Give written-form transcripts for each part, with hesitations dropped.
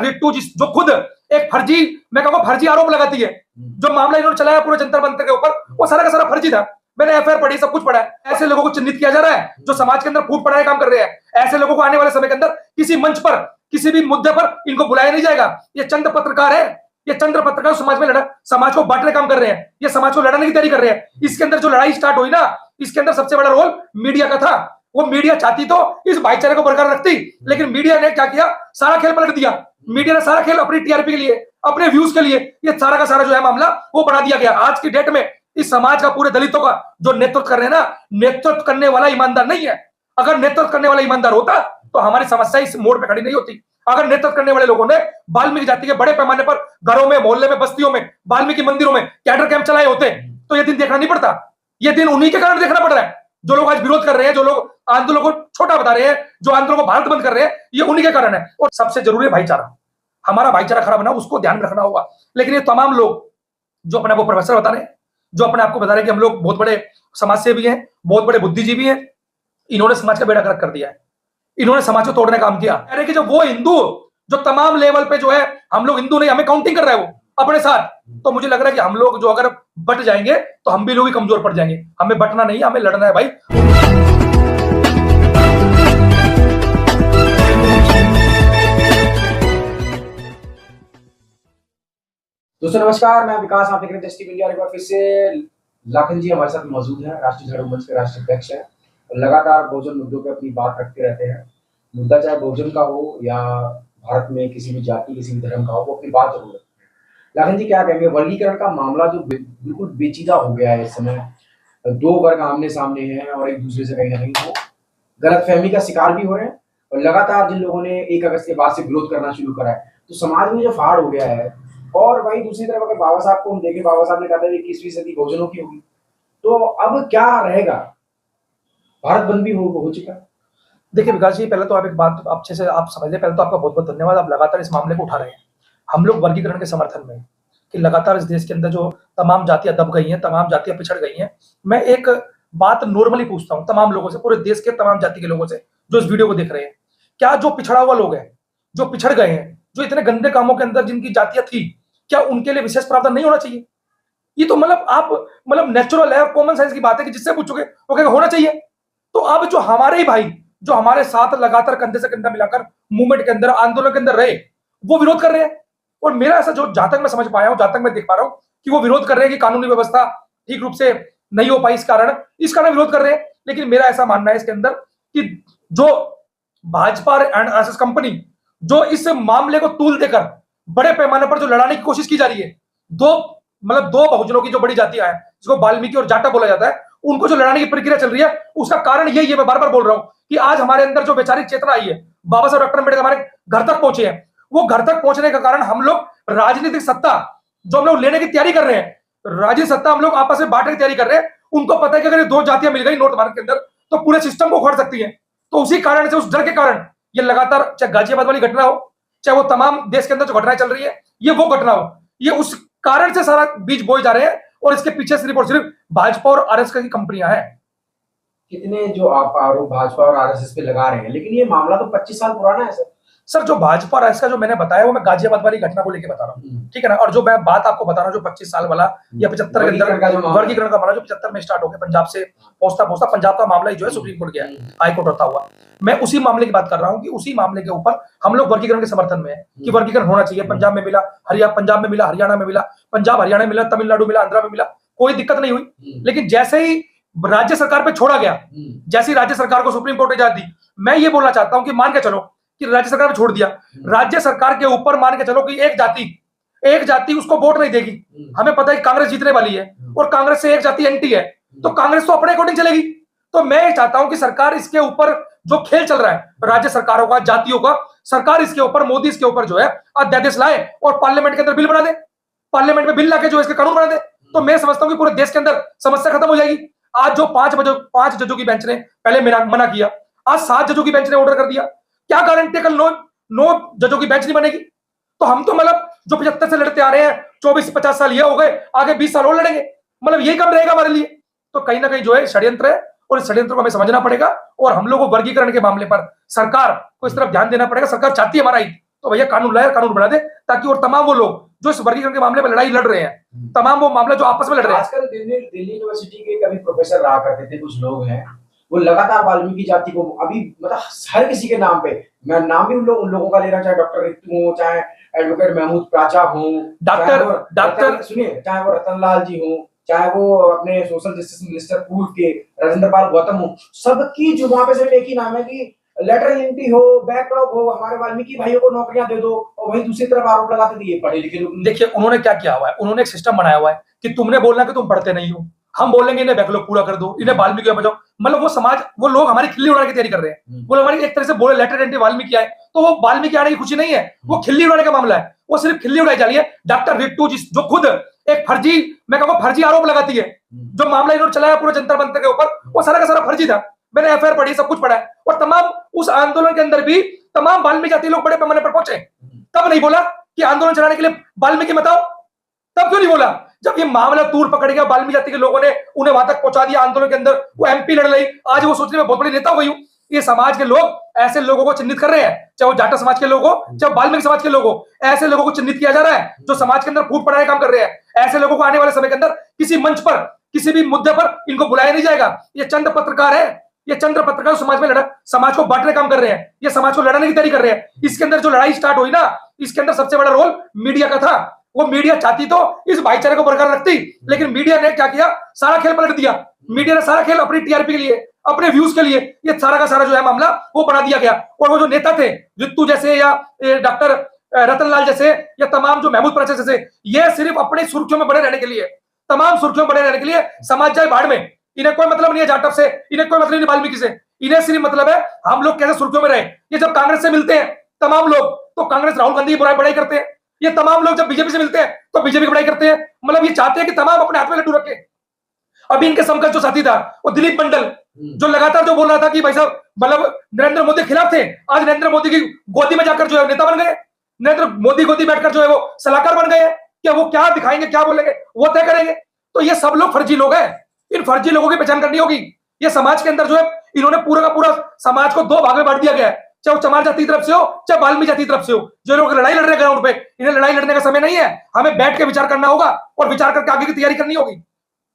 रिट्टू जो खुद एक फर्जी, मैं कहूंगा फर्जी आरोप लगाती है, जो मामला इन्होंने चलाया पूरे जंतर मंतर के ऊपर, वो सारा का सारा फर्जी था। मैंने एफआईआर पढ़ी, सब कुछ पढ़ा है। ऐसे लोगों को चिन्हित किया जा रहा है जो समाज के अंदर फूट पड़ाने काम कर रहे हैं। ऐसे लोगों को आने वाले समय के अंदर किसी मंच पर, किसी भी मुद्दे पर इनको बुलाया नहीं जाएगा। ये चंद पत्रकार है, ये चंद्र पत्रकार समाज में लड़ा, समाज को बांटने काम कर रहे हैं, ये समाज को लड़ाने की तैयारी कर रहे हैं। इसके अंदर जो लड़ाई स्टार्ट हुई ना, इसके अंदर सबसे बड़ा रोल मीडिया का था। वो मीडिया चाहती तो इस भाईचारे को बरकरार रखती, लेकिन मीडिया ने क्या किया, सारा खेल पलट दिया। मीडिया ने सारा खेल अपनी टीआरपी के लिए, अपने व्यूज के लिए, ये सारा का सारा जो है मामला वो बढ़ा दिया गया। आज की डेट में इस समाज का, पूरे दलितों का जो नेतृत्व कर रहे हैं ना, नेतृत्व करने वाला ईमानदार नहीं है। अगर नेतृत्व करने वाला ईमानदार होता तो हमारी समस्या इस मोड़ पे खड़ी नहीं होती। अगर नेतृत्व करने वाले लोगों ने वाल्मीकि जाति के बड़े पैमाने पर घरों में, मोहल्ले में, बस्तियों में, वाल्मीकि मंदिरों में कैडर कैंप चलाए होते तो ये दिन देखना नहीं पड़ता। ये दिन उन्हीं के कारण देखना पड़ रहा है। जो लोग आज विरोध कर रहे हैं, जो लोग आंदोलन को छोटा बता रहे हैं, जो आंदोलन को भारत बंद कर रहे हैं, ये उन्हीं के कारण है। और सबसे जरूरी है भाईचारा। हमारा भाईचारा खराब ना, उसको ध्यान रखना होगा। लेकिन ये तमाम लोग जो अपने आप को प्रोफेसर बता रहे हैं, जो अपने आप को बता रहे हैं कि हम लोग बहुत बड़े समाज सेवी हैं, बहुत बड़े बुद्धिजीवी हैं, इन्होंने समाज का बेड़ा गर्क कर दिया है। इन्होंने समाज को तोड़ने का काम किया। कह रहे कि जो वो हिंदू जो तमाम लेवल पे जो है, हम लोग हिंदू नहीं, हमें काउंटिंग कर रहा है वो अपने साथ, तो मुझे लग रहा है कि हम लोग जो अगर बट जाएंगे तो हम भी लोग ही कमजोर पड़ जाएंगे। हमें बटना नहीं, हमें लड़ना है भाई। दोस्तों नमस्कार, मैं विकास, आप देख रहे हैं जस्टिस इंडिया। एक बार फिर से लाखन जी हमारे साथ मौजूद हैं, राष्ट्रीय झाड़ू मंच के राष्ट्रीय अध्यक्ष हैं और लगातार बहुजन मुद्दों पे अपनी बात रखते रहते हैं। मुद्दा चाहे बहुजन का हो या भारत में किसी भी जाति, किसी भी धर्म का हो, वो अपनी बात जरूर रखते हैं। लाखन जी क्या कहेंगे, वर्गीकरण का मामला जो बिल्कुल पेचीदा हो गया है इस समय, दो वर्ग आमने सामने हैं और एक दूसरे से कहीं ना कहीं वो गलतफहमी का शिकार भी हो रहे हैं। और लगातार जिन लोगों ने 1 अगस्त के बाद से विरोध करना शुरू करा है, तो समाज में जो फाड़ हो गया है। और वहीं दूसरी तरफ अगर बाबा साहब को हम देखें, बाबा साहब ने कहा था 21वीं सदी बहुजनों की होगी, तो अब क्या रहेगा? भारत बंद भी हो चुका। देखिए विकास जी, पहले तो आप एक बात अच्छे से आप समझ लें। पहले तो आपका बहुत बहुत धन्यवाद, आप लगातार इस मामले को उठा रहे हैं। हम लोग वर्गीकरण के समर्थन में कि लगातार इस देश के अंदर जो तमाम जातियां दब गई हैं, तमाम जातियां पिछड़ गई हैं। मैं एक बात नॉर्मली पूछता हूं तमाम लोगों से, पूरे देश के तमाम जाति के लोगों से जो इस वीडियो को देख रहे हैं, क्या जो पिछड़ा हुआ लोग हैं, जो पिछड़ गए हैं, जो इतने गंदे कामों के अंदर जिनकी जातियां थी, क्या उनके लिए विशेष प्रावधान नहीं होना चाहिए? ये तो आप नेचुरल है और कॉमन सेंस की बात है कि जिससे पूछोगे वो कहेगा होना चाहिए। तो अब जो हमारे ही भाई जो हमारे साथ लगातार कंधे से कंधा मिलाकर मूवमेंट के अंदर, आंदोलन के अंदर रहे, वो विरोध कर रहे हैं। और मेरा ऐसा जो जहां तक मैं समझ पाया हूं, जहां तक मैं देख पा रहा हूं कि वो विरोध कर रहे हैं कि कानूनी व्यवस्था ठीक रूप से नहीं हो पाई, इस कारण विरोध कर रहे हैं। लेकिन मेरा ऐसा मानना है इसके अंदर कि जो भाजपा और आरएसएस कंपनी जो इस मामले को तूल देकर बड़े पैमाने पर जो लड़ाने की कोशिश की जा रही है, दो बहुजनों की जो बड़ी जातियां हैं, जिसको वाल्मीकि और जाटा बोला जाता है, उनको जो लड़ाने की प्रक्रिया चल रही है, उसका कारण यही है। मैं बार बार बोल रहा हूं कि आज हमारे अंदर जो वैचारिक चेतना आई है, बाबा साहब डॉक्टर अम्बेडकर हमारे घर तक पहुंचे हैं। वो घर तक पहुंचने का कारण हम लोग राजनीतिक सत्ता जो हम लोग लेने की तैयारी कर रहे हैं, राजनीतिक सत्ता हम लोग आपस में बांटने की तैयारी कर रहे हैं। उनको पता है कि अगर ये दो जातियां मिल गई नॉर्थ भारत के अंदर तो पूरे सिस्टम को उखाड़ सकती है। तो उसी कारण से, उस डर के कारण ये लगातार, चाहे गाजियाबाद वाली घटना हो, चाहे वो तमाम देश के अंदर जो घटनाएं चल रही है, ये वो घटना हो, ये उस कारण से सारा बीज बोए जा रहे हैं। और इसके पीछे सिर्फ और सिर्फ भाजपा और आरएसएस की कंपनियां हैं। कितने जो आप आरोप भाजपा और आरएसएस पे लगा रहे हैं, लेकिन ये मामला तो 25 साल पुराना है सर। जो भाजपा और आरएसएस का जो मैंने बताया वो मैं गाजियाबाद वाली घटना को लेकर बता रहा हूँ, ठीक है ना। और जो मैं बात आपको बता रहा हूँ, जो 25 साल वाला या 75 के अंदर वर्गीकरण का मामला जो 75 में स्टार्ट हो गया, पंजाब से पहुंचता पंजाब का मामला ही जो है सुप्रीम कोर्ट गया, हाई कोर्ट होता हुआ, मैं उसी मामले की बात कर रहा हूँ कि उसी मामले के ऊपर हम लोग वर्गीकरण के समर्थन में है कि वर्गीकरण होना चाहिए। पंजाब में मिला, पंजाब में मिला, हरियाणा में मिला, पंजाब हरियाणा में मिला, तमिलनाडु मिला, आंध्रा में मिला, कोई दिक्कत नहीं हुई। लेकिन जैसे ही राज्य सरकार पे छोड़ा गया, जैसी राज्य सरकार को सुप्रीम कोर्ट ने इजाजत दी, मैं ये बोलना चाहता हूं कि मान के चलो कि राज्य सरकार ने छोड़ दिया, राज्य सरकार के ऊपर मान के चलो कि एक जाति उसको वोट नहीं देगी। हमें पता है कि कांग्रेस जीतने वाली है और कांग्रेस से एक जाति एंटी है, तो कांग्रेस तो अपने अकॉर्डिंग चलेगी। तो मैं ये चाहता हूं कि सरकार इसके ऊपर जो खेल चल रहा है राज्य सरकारों का, जातियों का, सरकार इसके ऊपर, मोदी इसके ऊपर जो है अध्यादेश लाए और पार्लियामेंट के अंदर बिल बना दे, पार्लियामेंट में बिल लाके जो इसके कानून बना दे। तो मैं समझता हूं कि पूरे देश के अंदर समस्या खत्म हो जाएगी। आज जो 5 जजों की बेंच ने पहले मना किया, आज 7 जजों की बेंच ने ऑर्डर कर दिया। क्या गारंटी कल 9 जजों की बेंच नहीं बनेगी? तो हम तो जो 75 से लड़ते आ रहे हैं, 24-50 साल ये हो गए, आगे 20 साल और लड़ेंगे, यही कम रहेगा हमारे लिए। तो कहीं ना कहीं जो है षड्यंत्र है और इस षड्यंत्र को हमें समझना पड़ेगा। और हम लोगों को वर्गीकरण के मामले पर सरकार को इस तरफ ध्यान देना पड़ेगा। सरकार चाहती है हमारा हित, तो भैया कानून लाए, कानून बना दे, ताकि और तमाम वो लोग जो इस वर्गीकरण के मामले में लड़ाई लड़ रहे हैं, तमाम वो मामला जो आपस में लड़ रहे हैं। आजकल दिल्ली यूनिवर्सिटी के कभी प्रोफेसर रहा करते थे कुछ लोग हैं, वो लगातार वाल्मीकि जाति को अभी मतलब हर किसी के नाम पे, मैं नाम भी उन लोगों का ले रहा, चाहे डॉक्टर रितु हो, चाहे एडवोकेट महमूद प्राचा हो, डॉक्टर सुनिए, चाहे वो रतनलाल जी हो, चाहे वो अपने सोशल जस्टिस मिनिस्टर पूर्व के राजेंद्र पाल गौतम हो, सबकी जुबान पे सिर्फ एक ही नाम है कि लेटरल एंट्री हो, बैकलॉग हो, हमारे वाल्मीकि भाइयों को नौकरियां दे दो, और वहीं दूसरी तरफ आरोप लगाते थे ये पढ़े लिखे लोग। देखिए उन्होंने क्या किया हुआ है, उन्होंने एक सिस्टम बनाया हुआ है कि तुमने बोलना कि तुम पढ़ते नहीं हो, हम बोलेंगे इन्हें बैकलॉग पूरा कर दो, इन्हें वाल्मीकि बचाओ। मतलब वो समाज, वो लोग हमारी खिल्ली उड़ाने की तैयारी कर रहे हैं। वो लोग हमारी एक तरह से बोले लेटर एंट्री वाल्मीकि आए, तो वो वाल्मीकि आने की खुशी नहीं है, वो खिल्ली उड़ाने का मामला है, वो सिर्फ खिल्ली उड़ाई जा रही है। डॉक्टर रिट्टू जो खुद एक फर्जी, मैं कहूंगा फर्जी आरोप लगाती है, जो मामला इन्होंने चलाया पूरे जंतर मंतर के ऊपर, वो सारा का सारा फर्जी था। मैंने एफआईआर पढ़ी, सब कुछ पढ़ा है, और तमाम उस आंदोलन के अंदर भी तमाम वाल्मीकि जाति लोग बड़े पैमाने पर पहुंचे। तब नहीं बोला कि आंदोलन चलाने के लिए वाल्मीकि मत आओ, तब क्यों नहीं बोला? जब ये मामला तूर पकड़ गया, वाल्मीकि जाति के लोगों ने उन्हें वहां तक पहुंचा दिया आंदोलन के अंदर, वो एमपी लड़ रही, आज वो सोचने में बहुत बड़ी नेता हो गई हूं। ये समाज के लोग ऐसे लोगों को चिन्हित कर रहे हैं, चाहे वो जाटा समाज के लोग हो, चाहे वाल्मीकि समाज के लोग हो, ऐसे लोगों को चिन्हित किया जा रहा है जो समाज के अंदर फूट पड़ाने का काम कर रहे हैं। ऐसे लोगों को आने वाले समय के अंदर किसी मंच पर, किसी भी मुद्दे पर इनको बुलाया नहीं जाएगा। ये चंद पत्रकार है, ये चंद्र पत्रकार समाज में लड़ा, समाज को बांटने काम कर रहे हैं, ये समाज को लड़ाने की तैयारी कर रहे हैं। इसके अंदर जो लड़ाई स्टार्ट हुई ना, इसके अंदर सबसे बड़ा रोल मीडिया का था। वो मीडिया चाहती तो इस भाईचारे को बरकरार रखती, लेकिन मीडिया ने क्या किया, सारा खेल पलट दिया। मीडिया ने सारा खेल अपनी टीआरपी के लिए, अपने व्यूज के लिए, ये सारा का सारा जो है मामला वो बना दिया गया। और वो जो नेता थे रित्तू जैसे, या डॉक्टर रतनलाल जैसे, या तमाम जो महमूद प्राचा जैसे, ये सिर्फ अपनी सुर्खियों में बने रहने के लिए, तमाम सुर्खियों में बने रहने के लिए, समाज जाए बाढ़ में, इन्हें कोई मतलब नहीं है जाटव से, इन्हें कोई मतलब नहीं वाल्मीकि से, इन्हें सिर्फ मतलब है हम लोग कैसे सुर्खियों में रहे। ये जब कांग्रेस से मिलते हैं तमाम लोग, तो कांग्रेस राहुल गांधी की बड़ाई करते हैं। ये तमाम लोग जब बीजेपी से मिलते हैं तो बीजेपी की बड़ाई करते हैं। मतलब ये चाहते हैं कि तमाम अपने हाथ में लड्डू रखे। अभी इनके समकक्ष जो साथी था वो दिलीप मंडल, जो लगातार जो बोल रहा था कि भाई साहब मतलब नरेंद्र मोदी के खिलाफ थे, आज नरेंद्र मोदी की गोदी में जाकर जो है नेता बन गए, नरेंद्र मोदी गोदी बैठकर जो है वो सलाहकार बन गए। क्या वो क्या दिखाएंगे, क्या बोलेंगे, वो तय करेंगे। तो ये सब लोग फर्जी लोग हैं, इन फर्जी लोगों की पहचान करनी होगी। ये समाज के अंदर जो है इन्होंने पूरा का पूरा समाज को दो भाग में बांट दिया गया है, चाहे वो चमार जाति की तरफ से हो, चाहे वाल्मीकि जाति की तरफ से हो। जो लोग लड़ाई लड़ रहे हैं ग्राउंड पे, इन्हें लड़ाई लड़ने का समय नहीं है, हमें बैठ के विचार करना होगा और विचार करके आगे की तैयारी करनी होगी।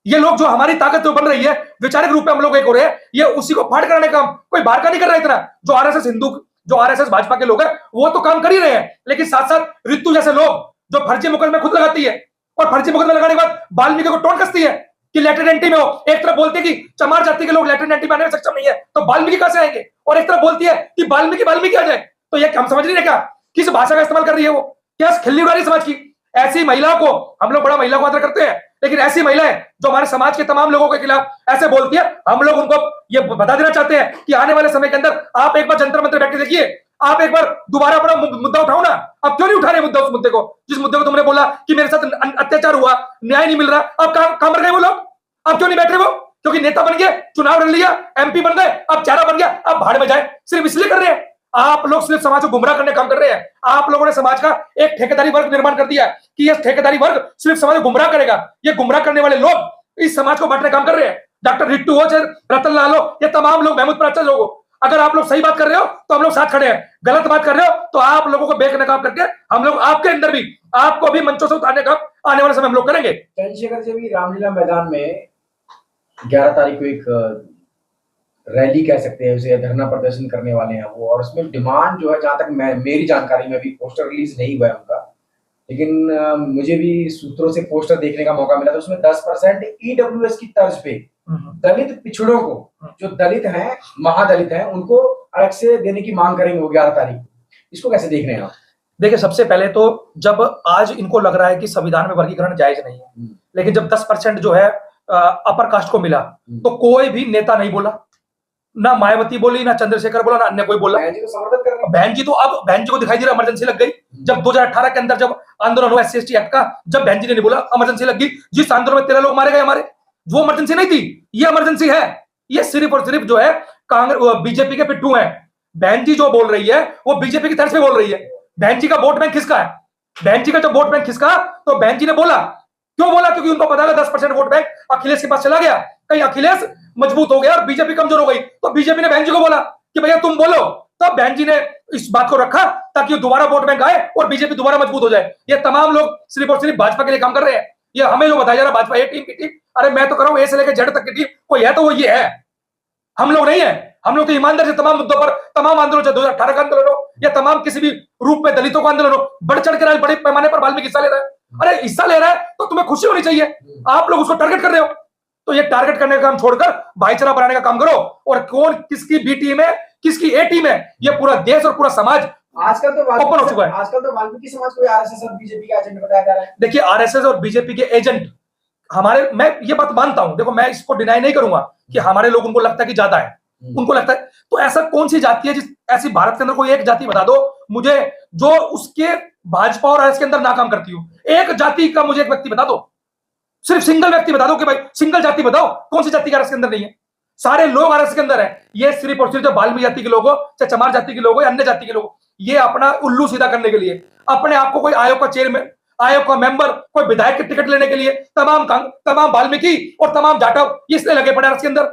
ये लोग जो हमारी ताकत जो बन रही है, वैचारिक रूप में हम लोग एक हो रहे हैं, ये उसी को फाड़ कराने का काम कोई बाहर का नहीं कर रहा है। इतना जो आरएसएस हिंदू, जो आरएसएस भाजपा के लोग हैं वो तो काम कर ही रहे हैं, लेकिन साथ साथ रित्तू जैसे लोग जो फर्जी मुकदमे खुद लगाती है, और फर्जी मुकदमे लगाने के बाद वाल्मीकि को टोन कसती है कि लेटर एंट्री में हो। एक तरफ बोलती है कि चमार जाति के लोग लेटर एंट्री में आने में सक्षम नहीं है, तो वाल्मीकि कहां से आएंगे, और एक तरफ बोलती है कि वाल्मीकि आ जाए। तो ये हम समझ नहीं रहे क्या, किस भाषा का इस्तेमाल कर रही है वो, क्या खिल्ली उड़ा रही समाज की। ऐसी महिला को हम लोग बड़ा महिला को आदर करते हैं, लेकिन ऐसी महिलाएं जो हमारे समाज के तमाम लोगों के खिलाफ ऐसे बोलती है, हम लोग उनको ये बता देना चाहते हैं कि आने वाले समय के अंदर आप एक बार जंतर मंतर बैठ के देखिए, आप एक बार दोबारा अपना मुद्दा उठाओ ना। अब क्यों नहीं उठा रहे मुद्दा, उस मुद्दे को, जिस मुद्दे को तुमने बोला कि मेरे साथ अत्याचार हुआ, न्याय नहीं मिल रहा, अब कहां मर गए वो लोग, अब क्यों नहीं बैठ रहे वो? क्योंकि नेता बन गए, चुनाव लड़ लिया, एमपी बन गए, अब चेहरा बन गया, अब भाड़ में जाए, सिर्फ इसलिए कर रहे हैं। आप लोग सिर्फ समाज को गुमराह करने का काम कर रहे हैं। आप लोगों ने समाज का एक ठेकेदारी वर्ग निर्माण कर दिया कि यह ठेकेदारी वर्ग सिर्फ समाज को गुमराह करेगा। ये गुमराह करने वाले लोग इस समाज को बांटने का काम कर रहे हैं। डॉक्टर रिट्टू हो, चाहे रतनलाल हो, ये तमाम लोग, महमूद प्राचा लोग हो, अगर आप लोग सही बात कर रहे हो तो हम लोग साथ खड़े हैं, गलत बात कर रहे हो तो आप लोगों को बेचने का काम करके हम लोग आपके अंदर भी आपको भी मंचों से उतारने का आने वाले समय हम लोग करेंगे। चंद्रशेखर जी भी रामलीला मैदान में 11 तारीख को एक रैली कह सकते हैं उसे, धरना प्रदर्शन करने वाले हैं वो, और उसमें डिमांड जो है, जहां तक मेरी जानकारी में, भी पोस्टर रिलीज नहीं हुआ है उनका, लेकिन मुझे भी सूत्रों से पोस्टर देखने का मौका मिला, तो उसमें 10% ईडब्ल्यूएस की तर्ज पे दलित पिछड़ों को, जो दलित हैं, महादलित हैं, उनको अलग से देने की मांग करेंगे वो 11 तारीख। इसको कैसे देख रहे हैं आप? देखिए, सबसे पहले तो जब आज इनको लग रहा है कि संविधान में वर्गीकरण जायज नहीं है, लेकिन जब 10% जो है अपर कास्ट को मिला, तो कोई भी नेता नहीं बोला, ना मायावती बोली, ना चंद्रशेखर बोला, ना अन्य कोई बोला। बहन जी तो समर्थन कर रहे हैं। बहन जी तो अब बहन जी को दिखाई दे रहा इमरजेंसी लग गई। जब 2018 के अंदर जब आंदोलन हुआ SC/ST एक्ट का, जब बहन जी ने नहीं बोला, इमरजेंसी लग गई। जिस आंदोलन में 13 लोग मारे गए हमारे, वो इमरजेंसी नहीं थी, ये इमरजेंसी है। ये सिर्फ और सिर्फ जो है कांग्रेस बीजेपी के पिट्ठू हैं। बहन जी जो बोल रही है वो बीजेपी की तरफ से बोल रही है। बहन जी का वोट बैंक किसका है? बहन जी का जब वोट बैंक किसका, तो बहन जी ने बोला, क्यों बोला? क्योंकि उनको पता है 10% वोट बैंक अखिलेश के पास चला गया, कहीं अखिलेश मजबूत हो गया और बीजेपी कमजोर हो गई, तो बीजेपी ने बहन जी को बोला कि भैया तुम बोलो, तब बहन जी ने इस बात को रखा ताकि दोबारा वोट बैंक आए और बीजेपी दोबारा मजबूत हो जाए। ये तमाम लोग सिर्फ और सिर्फ भाजपा के लिए काम कर रहे हैं। ये हमें जो बताया जा रहा है भाजपा ए टीम की टीम, अरे मैं तो कर रहा हूं ए से लेकर जेड तक की टीम कोई है तो वो ये है, हम लोग नहीं है। हम लोग तो ईमानदार से तमाम मुद्दों पर, तमाम आंदोलन, 2018 का आंदोलन हो या तमाम किसी भी रूप में दलितों का आंदोलन हो, बढ़ चढ़ कर बड़े पैमाने पर वाल्मीकि हिस्सा ले रहा है। अरे हिस्सा ले रहा है तो तुम्हें खुशी होनी चाहिए, आप लोग उसको टारगेट कर रहे हो। तो ये टारगेट करने का काम छोड़कर भाईचारा बनाने का काम करो, और कौन किसकी बी टीम है किसकी ए टीम है, ये पूरा देश और पूरा समाज आजकल तो ओपन हो चुका है। आजकल तो वाल्मीकि समाज को आरएसएस और बीजेपी का एजेंट बताया जा रहा है। देखिए आरएसएस और बीजेपी के एजेंट हमारे, मैं ये बात मानता हूं, देखो मैं इसको डिनाई नहीं करूंगा कि हमारे लोग, उनको लगता है कि ज्यादा है, उनको लगता है। तो ऐसा कौन सी जाति है जिस, ऐसी भारत के अंदर कोई एक जाति बता दो मुझे जो उसके भाजपा और आरएसएस के अंदर ना काम करती हो। एक जाति का मुझे एक व्यक्ति बता दो, सिर्फ सिंगल व्यक्ति बता दो कि भाई सिंगल जाति बताओ कौन सी जाति का आरएसएस के अंदर नहीं है। सारे लोग आरएसएस के अंदर है। ये सिर्फ और सिर्फ जो बाल्मी जाति के लोग हो, चाहे चमार जाति के लोग हो या अन्य जाति के लोग, ये अपना उल्लू सीधा करने के लिए, अपने आप को कोई आयोग का चेयरमैन, आयोग का मेंबर, कोई विधायक की टिकट लेने के लिए तमाम वाल्मीकि और तमाम जाटव इसलिए लगे पड़े के अंदर।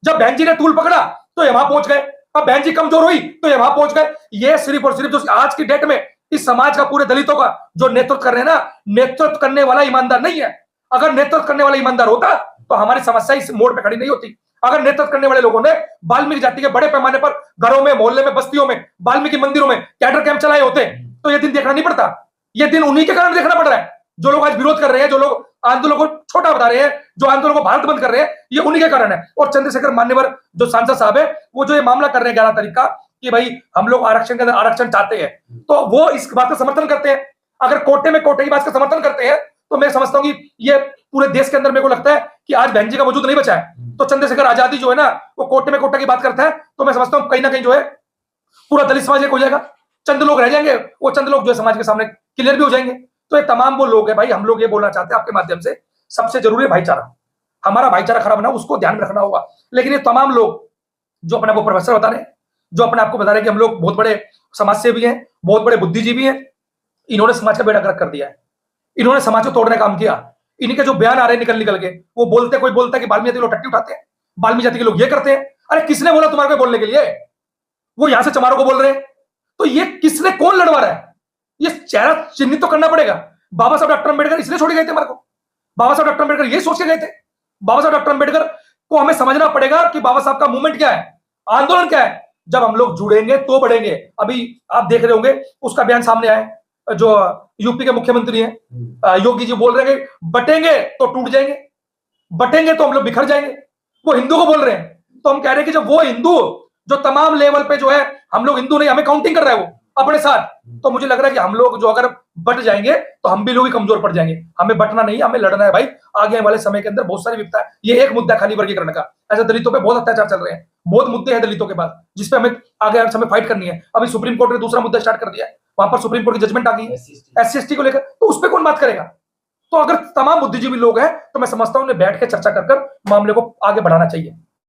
जब बहन जी ने तूल पकड़ा तो ये वहां पहुंच गए, अब बहन जी कमजोर हुई तो ये वहां पहुंच गए। ये सिर्फ और सिर्फ जो आज की डेट में इस समाज का, पूरे दलितों का जो नेतृत्व कर रहे हैं ना, नेतृत्व करने वाला ईमानदार नहीं है। अगर नेतृत्व करने वाला ईमानदार होता तो हमारी समस्या इस मोड़ पे खड़ी नहीं होती। अगर नेतृत्व करने वाले लोगों ने वाल्मीकि जाति के बड़े पैमाने पर घरों में, मोहल्ले में, बस्तियों में, वाल्मीकि मंदिरों में कैडर कैंप चलाए होते तो ये दिन देखना नहीं पड़ता। ये दिन उन्हीं के कारण देखना पड़ रहा है। जो लोग आज विरोध कर रहे हैं, जो लोग आंदोलन को छोटा बता रहे हैं, जो आंदोलन को भारत बंद कर रहे हैं, ये उन्हीं के कारण है। और चंद्रशेखर मान्यवर जो सांसद साहब है, वो जो ये मामला कर रहे हैं 11 तारीख का कि भाई हम लोग आरक्षण के अंदर आरक्षण चाहते हैं, तो वो इस बात का समर्थन करते हैं। अगर कोटे की बात का समर्थन करते हैं तो मैं समझता हूं कि ये पूरे देश के अंदर, मेरे को लगता है कि आज बहन जी का वजूद नहीं बचा है। तो चंद्रशेखर आजादी जो है ना, वो कोटे की बात करता है, तो मैं समझता हूं कहीं ना कहीं जो है पूरा दलित समाज एक हो जाएगा, चंद लोग रह जाएंगे, वो चंद लोग जो है समाज के सामने क्लियर भी हो जाएंगे। तो ये तमाम वो लोग है भाई, हम लोग ये बोलना चाहते हैं आपके माध्यम से, सबसे जरूरी है भाईचारा। हमारा भाईचारा खराब ना, उसको ध्यान में रखना होगा। लेकिन ये तमाम लोग जो अपने आप को प्रोफेसर बता रहे हैं, जो अपने आप को बता रहे हैं कि हम लोग बहुत बड़े समाज सेवी हैं, बहुत बड़े बुद्धिजीवी हैं, इन्होंने समाज का बेड़ा गर्क कर दिया है। इन्होंने समाज को तोड़ने का काम किया। इनके जो बयान आ रहे हैं निकल के, वो बोलते, कोई बोलता है कि बाल्मी जाति के लोग टट्टी उठाते हैं, बाल्मी जाति के लोग ये करते हैं। अरे किसने बोला तुम्हारे को बोलने के लिए? वो यहां से चमारों को बोल रहे हैं, तो ये किसने, कौन लड़वा रहा है? ये चेहरा चिन्हित तो करना पड़ेगा। बाबा साहब डॉक्टर अम्बेडकर इसलिए छोड़ गए थे हमारे को, बाबा साहब डॉक्टर अम्बेडकर ये सोच के गए थे। बाबा साहब डॉक्टर अम्बेडकर को हमें समझना पड़ेगा कि बाबा साहब का मूवमेंट क्या है, आंदोलन क्या है। जब हम लोग जुड़ेंगे तो बढ़ेंगे। अभी आप देख रहे होंगे उसका बयान सामने आया, जो यूपी के मुख्यमंत्री हैं योगी जी बोल रहे हैं कि बटेंगे तो टूट जाएंगे, बटेंगे तो हम लोग बिखर जाएंगे। वो हिंदू को बोल रहे हैं। तो हम कह रहे हैं कि जब वो हिंदू जो तमाम लेवल पे जो है, हम लोग हिंदू नहीं, हमें काउंटिंग कर रहा है वो अपने साथ, तो मुझे लग रहा है कि हम लोग जो अगर बट जाएंगे तो हम भी लोग ही कमजोर पड़ जाएंगे। हमें बटना नहीं, हमें लड़ना है भाई। आगे वाले समय के अंदर बहुत सारी विपदा है। ये एक मुद्दा खाली वर्गीकरण का, ऐसे दलितों पे बहुत अत्याचार चल रहे हैं, बहुत मुद्दे हैं दलितों के पास, जिसपे हमें आगे समय फाइट करनी है। अभी सुप्रीम कोर्ट ने दूसरा मुद्दा स्टार्ट कर दिया है, वहां पर सुप्रीम कोर्ट की जजमेंट आ गई है SC/ST को लेकर, तो उस पर कौन बात करेगा? तो अगर तमाम बुद्धिजीवी लोग हैं तो मैं समझता हूं उन्हें बैठ के चर्चा कर मामले को आगे बढ़ाना चाहिए।